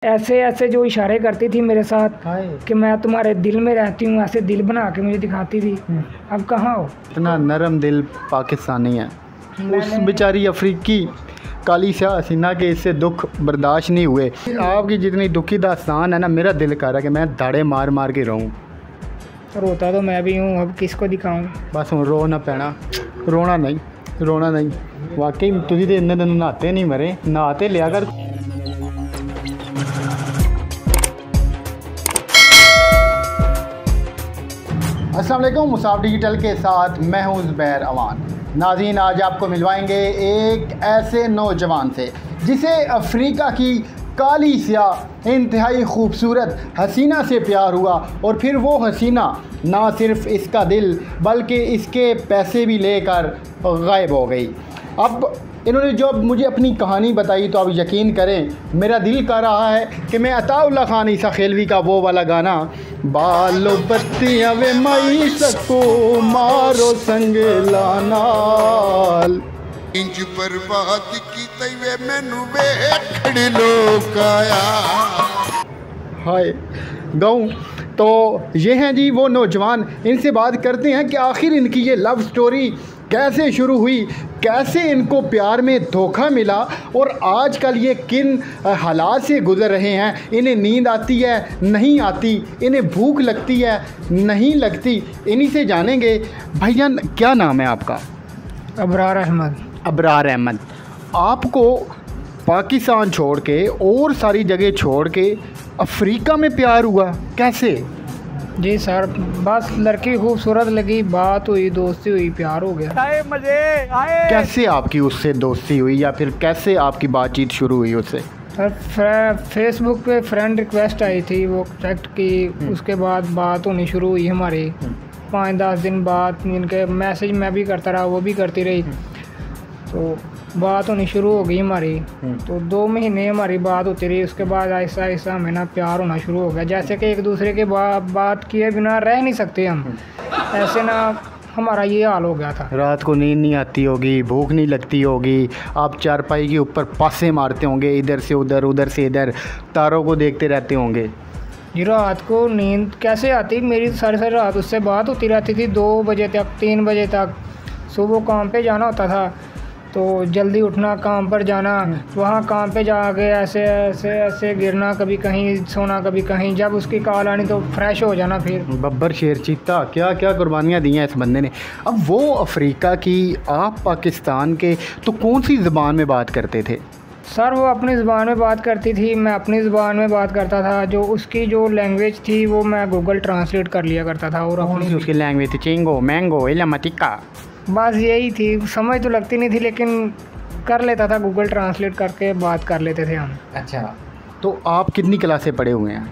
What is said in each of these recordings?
ऐसे ऐसे जो इशारे करती थी मेरे साथ कि मैं तुम्हारे दिल में रहती हूँ, ऐसे दिल बना के मुझे दिखाती थी। अब कहाँ हो? इतना नरम दिल पाकिस्तानी है। उस बेचारी अफ्रीकी काली शाह हसीना के इससे दुख बर्दाश्त नहीं हुए। आपकी जितनी दुखी दास्तान है ना, मेरा दिल कर रहा है कि मैं दाड़े मार मार के रहूँ। रोता तो मैं भी हूँ, अब किसको दिखाऊँ? बस हूँ रो ना पैना, रोना नहीं। वाकई तुझी तो इन्ने दिन नहाते नहीं मरे, नहाते लिया कर। अस्सलाम वालेकुम, मुसाफ डिजिटल के साथ मैं हूँ ज़ुबैर अवान। नाज़रीन, आज आपको मिलवाएंगे एक ऐसे नौजवान से जिसे अफ्रीका की काली स्याह इंतहाई खूबसूरत हसीना से प्यार हुआ और फिर वो हसीना ना सिर्फ इसका दिल बल्कि इसके पैसे भी लेकर गायब हो गई। अब इन्होंने जब मुझे अपनी कहानी बताई तो आप यकीन करें, मेरा दिल कर रहा है कि मैं अताउल्ला खान ईसा खेलवी का वो वाला गाना, बालो बत्तियां वे मई सको मारो संग लानाल इंज बर्बाद की तवे मैनू वेखड़ लोक आया हाय गाऊं। तो ये हैं जी वो नौजवान, इनसे बात करते हैं कि आखिर इनकी ये लव स्टोरी कैसे शुरू हुई, कैसे इनको प्यार में धोखा मिला और आजकल ये किन हालात से गुज़र रहे हैं। इन्हें नींद आती है, नहीं आती, इन्हें भूख लगती है, नहीं लगती। इन्हीं से जानेंगे। भाईजान, क्या नाम है आपका? अबरार अहमद। अबरार अहमद, आपको पाकिस्तान छोड़ के और सारी जगह छोड़ के अफ्रीका में प्यार हुआ, कैसे? जी सर, बस लड़की खूबसूरत लगी, बात हुई, दोस्ती हुई, प्यार हो गया। मजे आए। कैसे आपकी उससे दोस्ती हुई या फिर कैसे आपकी बातचीत शुरू हुई उससे? सर, फेसबुक पे फ्रेंड रिक्वेस्ट आई थी, वो एक्सेप्ट की, उसके बाद बात होनी शुरू हुई हमारी। 5-10 दिन बाद इनके मैसेज मैं भी करता रहा, वो भी करती रही, तो बात होनी शुरू हो गई हमारी। तो 2 महीने हमारी बात होती रही। उसके बाद ऐसा ऐसा हमें ना प्यार होना शुरू हो गया, जैसे कि एक दूसरे के बात किए बिना रह नहीं सकते हम, ऐसे ना हमारा ये हाल हो गया था। रात को नींद नहीं आती होगी, भूख नहीं लगती होगी, आप चारपाई के ऊपर पासे मारते होंगे, इधर से उधर, उधर से इधर, तारों को देखते रहते होंगे। जी, रात को नींद कैसे आती? मेरी सारी रात उससे बात होती रहती थी, 2 बजे तक, 3 बजे तक। सुबह काम पे जाना होता था तो जल्दी उठना, काम पर जाना, वहाँ काम पे जाके ऐसे ऐसे ऐसे गिरना, कभी कहीं सोना कभी कहीं। जब उसकी कॉल आनी तो फ्रेश हो जाना। फिर बब्बर शेर चीता, क्या क्या कुर्बानियाँ दी हैं इस बंदे ने। अब वो अफ्रीका की, आप पाकिस्तान के, तो कौन सी ज़बान में बात करते थे? सर, वो अपनी ज़बान में बात करती थी, मैं अपनी ज़बान में बात करता था। जो उसकी जो लैंग्वेज थी वो मैं गूगल ट्रांसलेट कर लिया करता था। और अपनी उसकी लैंग्वेज थी चिंगो मैंगो इलामतिका, बस यही थी। समझ तो लगती नहीं थी लेकिन कर लेता था, गूगल ट्रांसलेट करके बात कर लेते थे हम। अच्छा, तो आप कितनी क्लासें पढ़े हुए हैं?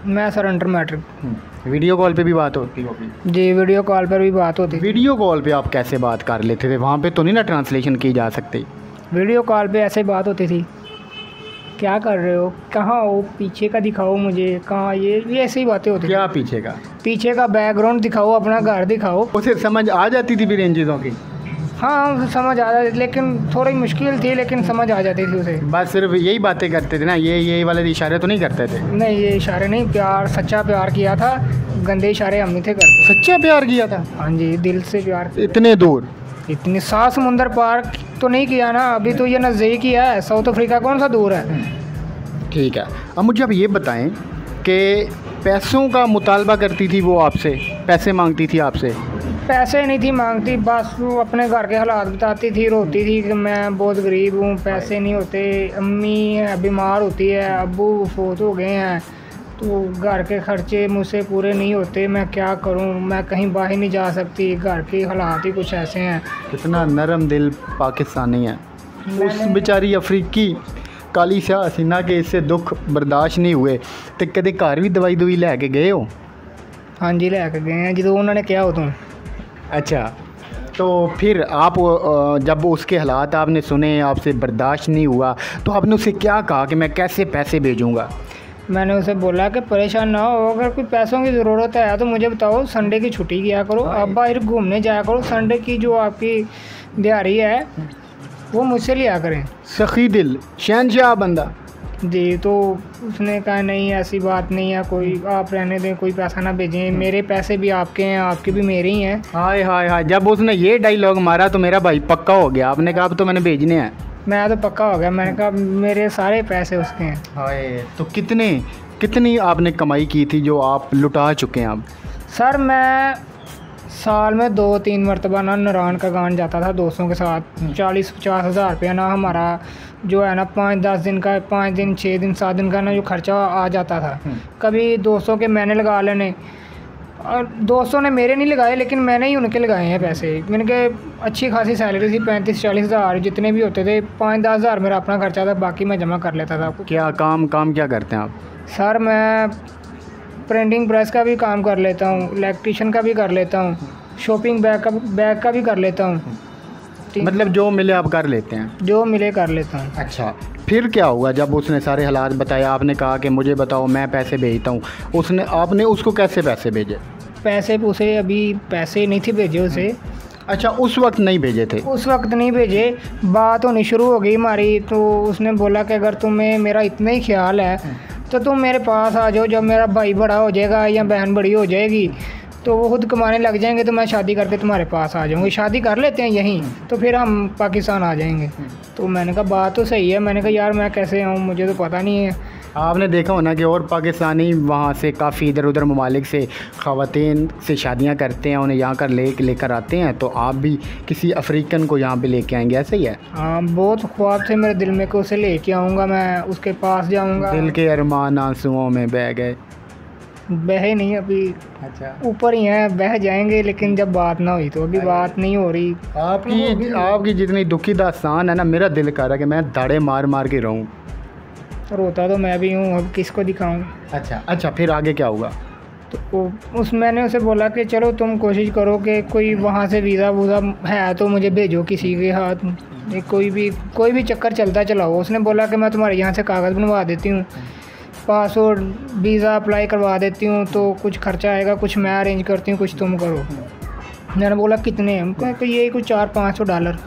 मैं sir under matric. Video call पे भी बात होती होगी? जी, वीडियो कॉल पर भी बात होती। वीडियो कॉल पे आप कैसे बात कर लेते थे? वहाँ पे तो नहीं ना ट्रांसलेशन की जा सकती? वीडियो कॉल पे ऐसे बात होती थी, क्या कर रहे हो, कहाँ हो, पीछे का दिखाओ मुझे, कहाँ, ये ऐसी ही बातें होती। क्या पीछे का? पीछे का बैकग्राउंड दिखाओ, अपना घर दिखाओ। उसे समझ आ जाती थी फिर इन चीज़ों की? हाँ, समझ आ जाती, लेकिन थोड़ी मुश्किल थी, लेकिन समझ आ जाती थी उसे। बस सिर्फ यही बातें करते थे ना, ये वाले इशारे तो नहीं करते थे? नहीं, ये इशारे नहीं, प्यार, सच्चा प्यार किया था, गंदे इशारे हम नहीं थे करते। सच्चा प्यार किया था? हाँ जी, दिल से प्यार। इतने दूर? इतनी 7 समुंदर पार तो नहीं किया ना, अभी तो ये नज़दीक ही है। साउथ अफ्रीका कौन सा दूर है? ठीक है। अब मुझे आप ये बताएं कि पैसों का मुतालबा करती थी वो आपसे, पैसे मांगती थी आपसे? पैसे नहीं थी मांगती, बस वो अपने घर के हालात बताती थी, रोती थी कि मैं बहुत गरीब हूँ, पैसे नहीं होते, अम्मी बीमार होती है, अब्बू फोत हो गए हैं, तो घर के खर्चे मुझसे पूरे नहीं होते, मैं क्या करूँ, मैं कहीं बाहर नहीं जा सकती, घर के हालात ही कुछ ऐसे हैं। कितना नरम दिल पाकिस्तानी है। उस बेचारी अफ्रीकी काली शाह हसीना के इससे दुख बर्दाश्त नहीं हुए तो कदे घर भी दवाई दुई लैके गए हो? हाँ जी, लैके गए हैं जो उन्होंने क्या हो तुम। अच्छा, तो फिर आप जब उसके हालात आपने सुने, आपसे बर्दाश्त नहीं हुआ, तो आपने उसे क्या कहा कि मैं कैसे पैसे भेजूँगा? मैंने उसे बोला कि परेशान ना हो, अगर कोई पैसों की ज़रूरत है तो मुझे बताओ, संडे की छुट्टी किया करो, आप बाहर घूमने जाया करो, संडे की जो आपकी दिहाड़ी है वो मुझसे लिया करें। सखी दिल, शहनशाह बंदा। जी, तो उसने कहा नहीं ऐसी बात नहीं है, कोई आप रहने दें, कोई पैसा ना भेजें, मेरे पैसे भी आपके हैं, आपके भी मेरे ही हैं। हाय हाय हाय, जब उसने ये डायलॉग मारा तो मेरा भाई पक्का हो गया। आपने कहा अब तो मैंने भेजने हैं। मैं तो पक्का हो गया, मैंने कहा मेरे सारे पैसे उसके हैं। हाय, तो कितनी आपने कमाई की थी जो आप लुटा चुके हैं अब? सर मैं साल में 2-3 मरतबा ना नारायण का गान जाता था दोस्तों के साथ, 40-50 हज़ार रुपया ना हमारा जो है ना 5-10 दिन का, 5 दिन 6 दिन 7 दिन का ना जो खर्चा आ जाता था। कभी दोस्तों के मैंने लगा लेने, और दोस्तों ने मेरे नहीं लगाए लेकिन मैंने ही उनके लगाए हैं पैसे। मैंने कहा अच्छी खासी सैलरी थी, 35-40 हज़ार जितने भी होते थे, 5-10 हज़ार मेरा अपना खर्चा था, बाकी मैं जमा कर लेता था। क्या काम क्या करते हैं आप? सर मैं प्रिंटिंग प्रेस का भी काम कर लेता हूँ, इलेक्ट्रिशियन का भी कर लेता हूँ, शॉपिंग बैग का भी कर लेता हूँ। मतलब जो मिले आप कर लेते हैं? जो मिले कर लेता हूँ। अच्छा, फिर क्या हुआ जब उसने सारे हालात बताए? आपने कहा कि मुझे बताओ मैं पैसे भेजता हूँ, आपने उसको कैसे पैसे भेजे? पैसे उसे अभी पैसे नहीं थे भेजे उसे। अच्छा, उस वक्त नहीं भेजे थे? उस वक्त नहीं भेजे, बात होनी शुरू हो गई हमारी, तो उसने बोला कि अगर तुम्हें मेरा इतना ही ख्याल है तो तुम मेरे पास आ जाओ, जब मेरा भाई बड़ा हो जाएगा या बहन बड़ी हो जाएगी तो वो खुद कमाने लग जाएंगे तो मैं शादी करके तुम्हारे पास आ जाऊँगी, शादी कर लेते हैं यहीं, तो फिर हम पाकिस्तान आ जाएंगे। तो मैंने कहा बात तो सही है। मैंने कहा यार मैं कैसे आऊँ, मुझे तो पता नहीं है। आपने देखा होना कि और पाकिस्तानी वहाँ से काफ़ी इधर उधर ममालिक से ख़वातीन से शादियाँ करते हैं, उन्हें यहाँ कर लेकर आते हैं, तो आप भी किसी अफ्रीकन को यहाँ पे लेके आएंगे, ऐसा ही है? हाँ, बहुत ख्वाब थे मेरे दिल में कि उसे लेके आऊँगा, मैं उसके पास जाऊँगा। दिल के अरमान आंसुओं में बह गए? बहे नहीं, अभी अच्छा, ऊपर ही हैं, बह जाएंगे, लेकिन जब बात ना हुई तो अभी बात नहीं हो रही। आपकी जितनी दुखी दास्तान है ना, मेरा दिल कर रहा है कि मैं दाड़े मार के रहूँ। रोता तो मैं भी हूँ, अब किसको दिखाऊँ। अच्छा, फिर आगे क्या हुआ? तो मैंने उसे बोला कि चलो तुम कोशिश करो कि कोई वहाँ से वीज़ा वूज़ा है तो मुझे भेजो किसी के हाथ, कोई भी चक्कर चलता चलाओ। उसने बोला कि मैं तुम्हारे यहाँ से कागज़ बनवा देती हूँ, पासपोर्ट वीज़ा अप्लाई करवा देती हूँ, तो कुछ खर्चा आएगा, कुछ मैं अरेंज करती हूँ, कुछ तुम करो। मैंने बोला कितने हैं? हमको कि ये कुछ $400-500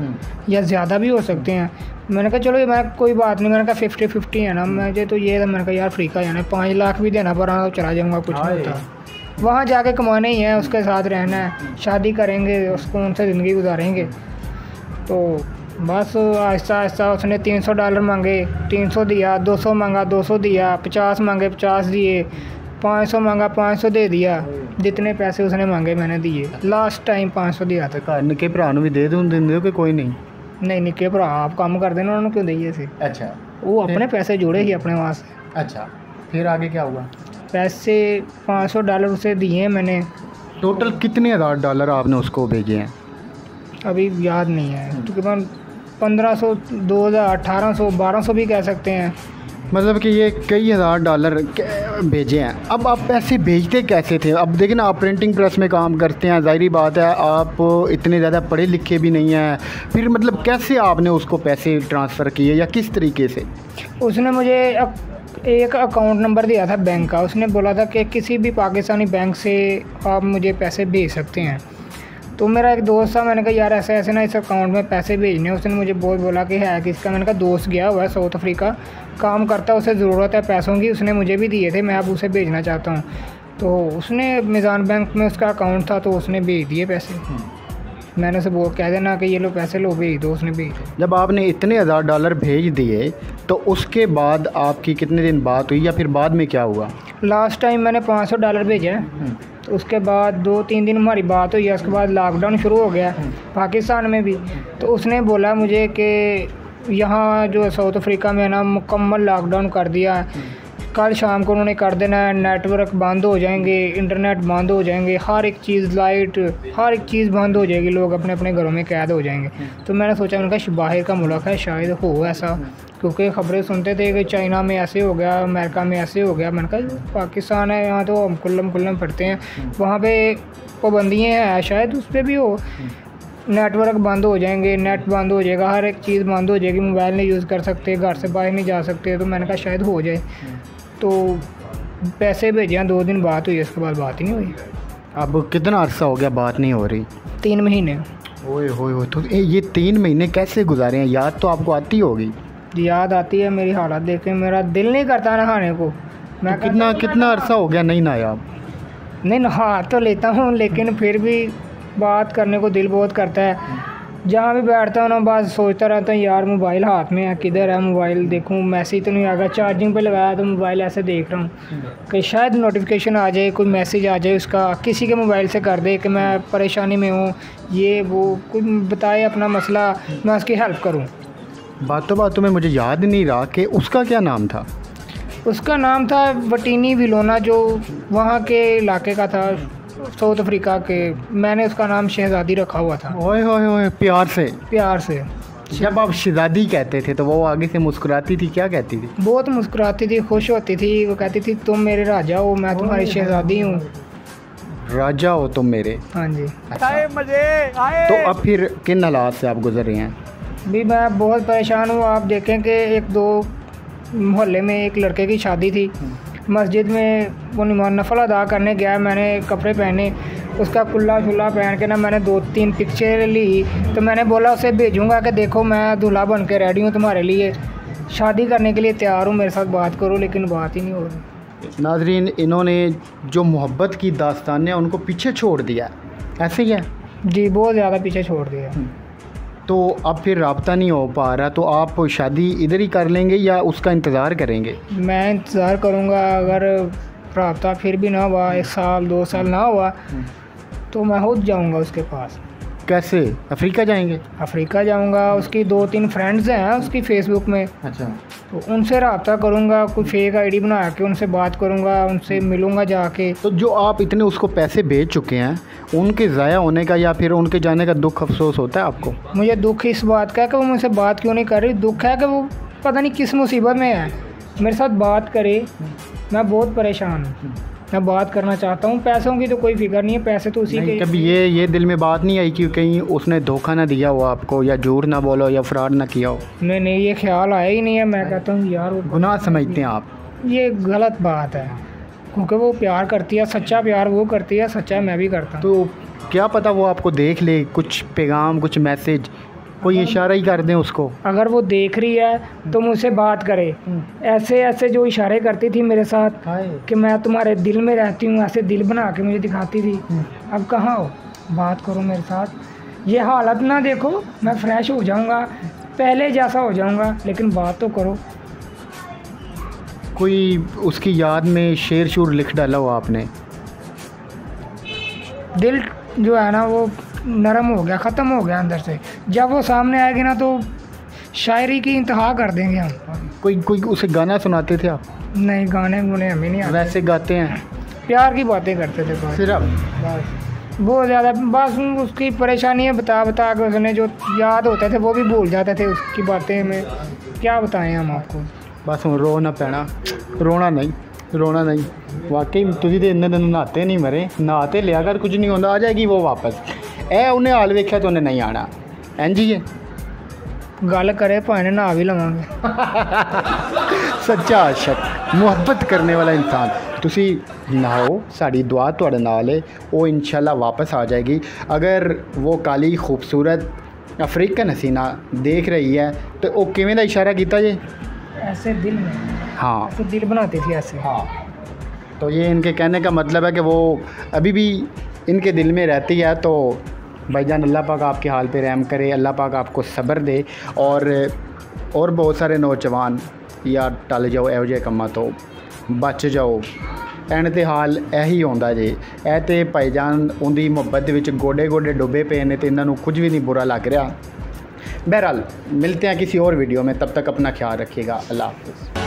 या ज़्यादा भी हो सकते हैं। मैंने कहा चलो ये मैं कोई बात नहीं, मैंने कहा 50-50 है ना मुझे तो ये। मैंने कहा यार अफ्रीका जाना है, 5 लाख भी देना पड़ा तो चला जाऊँगा, कुछ नहीं होता। वहाँ जाके कमाना ही है, उसके साथ रहना है, शादी करेंगे, उसको उनसे ज़िंदगी गुजारेंगे। तो बस आहिस्ता आहिस्ता उसने $300 मांगे, 300 दिया, 200 मांगा, 200 दिया, 50 मांगे, 50 दिए, 500 मांगा, 500 दे दिया। जितने पैसे उसने मांगे मैंने दिए। लास्ट टाइम 500 दिया था। निके भरा भी दे दूँ कि कोई नहीं? नहीं, निके भरा आप काम कर देना, उन्होंने क्यों दिए थे? अच्छा, वो अपने पैसे जोड़े ही अपने वहाँ से। अच्छा, फिर आगे क्या हुआ? पैसे $500 उसे दिए मैंने। टोटल कितने $1000 आपने उसको भेजे हैं? अभी याद नहीं है, तकरीबन 1500, 2000, 1800, 1200 भी कह सकते हैं। मतलब कि ये कई $1000 भेजे हैं। अब आप पैसे भेजते कैसे थे? अब देखिए ना, आप प्रिंटिंग प्रेस में काम करते हैं, ज़ाहिरी बात है आप इतने ज़्यादा पढ़े लिखे भी नहीं हैं, फिर मतलब कैसे आपने उसको पैसे ट्रांसफ़र किए या किस तरीके से? उसने मुझे एक अकाउंट नंबर दिया था बैंक का। उसने बोला था कि किसी भी पाकिस्तानी बैंक से आप मुझे पैसे भेज सकते हैं। तो मेरा एक दोस्त था, मैंने कहा यार ऐसे ऐसे ना इस अकाउंट में पैसे भेजने। उसने मुझे बहुत बोला कि है किसका? मैंने कहा दोस्त गया हुआ है साउथ अफ्रीका, काम करता है, उसे ज़रूरत है पैसों की, उसने मुझे भी दिए थे, मैं अब उसे भेजना चाहता हूँ। तो उसने मिज़ान बैंक में उसका अकाउंट था, तो उसने भेज दिए पैसे। मैंने उसे कह देना कि ये लो पैसे लो, भेज दो, उसने भेज दिए। जब आपने इतने $1000 भेज दिए तो उसके बाद आपकी कितने दिन बात हुई या फिर बाद में क्या हुआ? लास्ट टाइम मैंने $500 भेजा है, तो उसके बाद 2-3 दिन हमारी बात हुई है। उसके बाद लॉकडाउन शुरू हो गया पाकिस्तान में भी। तो उसने बोला मुझे कि यहाँ जो साउथ अफ्रीका में ना मुकम्मल लॉकडाउन कर दिया है, कल शाम को उन्होंने कर देना है, नेटवर्क बंद हो जाएंगे, इंटरनेट बंद हो जाएंगे, हर एक चीज़, लाइट, हर एक चीज़ बंद हो जाएगी, लोग अपने अपने घरों में कैद हो जाएंगे। तो मैंने सोचा उनका बाहर का मुल्क है, शायद हो ऐसा, क्योंकि ख़बरें सुनते थे कि चाइना में ऐसे हो गया, अमेरिका में ऐसे हो गया। मैंने कहा पाकिस्तान है, यहाँ तो हम कुल्लम पढ़ते हैं, वहाँ पे पाबंदियाँ हैं, शायद उस पर भी हो। नेटवर्क बंद हो जाएंगे, नेट बंद हो जाएगा, हर एक चीज़ बंद हो जाएगी, मोबाइल नहीं यूज़ कर सकते, घर से बाहर नहीं जा सकते। तो मैंने कहा शायद हो जाए। तो पैसे भेजे, 2 दिन बात हुई, उसके बाद बात ही नहीं हुई। अब कितना अर्सा हो गया बात नहीं हो रही? 3 महीने। ओए होए, तो ये 3 महीने कैसे गुजारे हैं? याद तो आपको आती होगी? याद आती है मेरी हालत देख के, मेरा दिल नहीं करता नहाने को। मैं तो कितना अरसा हो गया नहीं नहाया आप? नहीं, नहा तो लेता हूँ लेकिन फिर भी बात करने को दिल बहुत करता है। जहाँ भी बैठता हूँ ना बस सोचता रहता हूँ यार मोबाइल हाथ में है, किधर है मोबाइल, देखूँ मैसेज तो नहीं आ गया। चार्जिंग पे लगाया तो मोबाइल ऐसे देख रहा हूँ कि शायद नोटिफिकेशन आ जाए, कोई मैसेज आ जाए उसका, किसी के मोबाइल से कर दे कि मैं परेशानी में हूँ, ये वो कोई बताए अपना मसला, मैं उसकी हेल्प करूँ। बातों में मुझे याद नहीं रहा कि उसका क्या नाम था। उसका नाम था वटीनी विलोना, जो वहाँ के इलाके का था, साउथ अफ्रीका के। मैंने उसका नाम शहज़ादी रखा हुआ था। ओए होए होए, प्यार से। जब आप शहज़ादी कहते थे तो वो आगे से मुस्कुराती थी, क्या कहती थी? बहुत मुस्कुराती थी, खुश होती थी। वो कहती थी तुम मेरे राजा हो, मैं तुम्हारी शहज़ादी हूँ। राजा हो तुम मेरे। हाँ जी। मजे आए। तो अब फिर किन हालात से आप गुजर रहे हैं? भी मैं बहुत परेशान हूँ। आप देखें कि एक दो मोहल्ले में एक लड़के की शादी थी, मस्जिद में वो नफल अदा करने गया, मैंने कपड़े पहने, उसका कुल्ला शुल्ला पहन के ना मैंने 2-3 पिक्चर ली। तो मैंने बोला उसे भेजूँगा कि देखो मैं दूल्हा बन के रेडी हूँ तुम्हारे लिए, शादी करने के लिए तैयार हूँ, मेरे साथ बात करो, लेकिन बात ही नहीं हो रही। नाजरीन, इन्होंने जो मोहब्बत की दास्तान है उनको पीछे छोड़ दिया, ऐसे ही है जी, बहुत ज़्यादा पीछे छोड़ दिया। तो अब फिर रब्ता नहीं हो पा रहा, तो आप शादी इधर ही कर लेंगे या उसका इंतज़ार करेंगे? मैं इंतज़ार करूँगा। अगर रब्ता फिर भी ना हुआ, 1 साल 2 साल ना हुआ, तो मैं खुद जाऊँगा उसके पास। कैसे? अफ्रीका जाएंगे? अफ्रीका जाऊँगा। उसकी 2-3 फ्रेंड्स हैं उसकी फेसबुक में, अच्छा, तो उनसे रब्ता करूँगा, कोई फेक आईडी बना के उनसे बात करूँगा, उनसे मिलूँगा जाके। तो जो आप इतने उसको पैसे भेज चुके हैं, उनके ज़ाया होने का या फिर उनके जाने का दुख अफसोस होता है आपको? मुझे दुख इस बात का है कि वो मुझसे बात क्यों नहीं कर रही। दुख है कि वो पता नहीं किस मुसीबत में है, मेरे साथ बात करे। मैं बहुत परेशान हूँ, मैं बात करना चाहता हूँ। पैसों की तो कोई फिक्र नहीं है, पैसे तो उसी के। कभी ये दिल में बात नहीं आई कि कहीं उसने धोखा ना दिया हो आपको, या झूठ ना बोलो, या फ्रॉड ना किया हो? नहीं, ये ख्याल आया ही नहीं है। मैं कहता हूँ यार वो गुनाह समझते हैं आप? ये गलत बात है, क्योंकि वो प्यार करती है, सच्चा प्यार वो करती है, सच्चा मैं भी करता हूँ। तो क्या पता वो आपको देख ले, कुछ पैगाम, कुछ मैसेज, कोई इशारा ही कर दें उसको। अगर वो देख रही है तो मुझसे बात करे। ऐसे जो इशारे करती थी मेरे साथ कि मैं तुम्हारे दिल में रहती हूँ, ऐसे दिल बना के मुझे दिखाती थी। अब कहाँ हो, बात करो मेरे साथ। ये हालत ना देखो, मैं फ्रेश हो जाऊँगा, पहले जैसा हो जाऊँगा, लेकिन बात तो करो। कोई उसकी याद में शेर शूर लिख डाला हो आपने? दिल जो है ना वो नरम हो गया, ख़त्म हो गया अंदर से। जब वो सामने आएगी ना तो शायरी की इंतहा कर देंगे हम। कोई उसे गाना सुनाते थे आप? नहीं, गाने गुने हमें नहीं आते। वैसे गाते हैं? प्यार की बातें करते थे बस। सिर्फ बस बहुत ज़्यादा, बस उसकी परेशानियाँ बता के उसने जो याद होते थे वो भी भूल जाते थे उसकी बातें में। क्या बताएं हम आपको। बस हम रो ना पैना, रोना नहीं। वाकई तुझी तो इन्ने दिन नहाते नहीं मरे, नहाते लिया कर, कुछ नहीं होता, आ जाएगी वो वापस। उन्हें हाल वेख्या तो उन्हें नहीं आना। एंज ही है, गल करे भाने नहा भी लवांगे। सच्चा आशिक, मुहब्बत करने वाला इंसान। तुसी नहाओ, साड़ी दुआ तुहाडे नाल है, वो इंशाल्लाह वापस आ जाएगी। अगर वो काली खूबसूरत अफ्रीकन हसीना देख रही है तो वो किवें दा इशारा कीता जे? ऐसे दिल में, हाँ, ऐसे दिल बनाती थी ऐसे। हाँ, तो ये इनके कहने का मतलब है कि वो अभी भी इनके दिल में रहती है। तो भाईजान, अल्लाह पाक आपके हाल पे रहम करे, अल्लाह पाक आपको सब्र दे। और बहुत सारे नौजवान यार टल जाओ ਇਹੋ ਜਿਹੇ ਕੰਮਾਂ ਤੋਂ, बच जाओ। एंड ते हाल यही होंदा जे। ते भाईजान उनकी मुहब्बत ਦੇ ਵਿੱਚ गोडे गोडे डुबे पे ने, तो इन्हों कुछ भी नहीं बुरा लग रहा। बहरहाल मिलते हैं किसी और वीडियो में, तब तक अपना ख्याल रखिएगा। अल्लाह हाफ़िज़।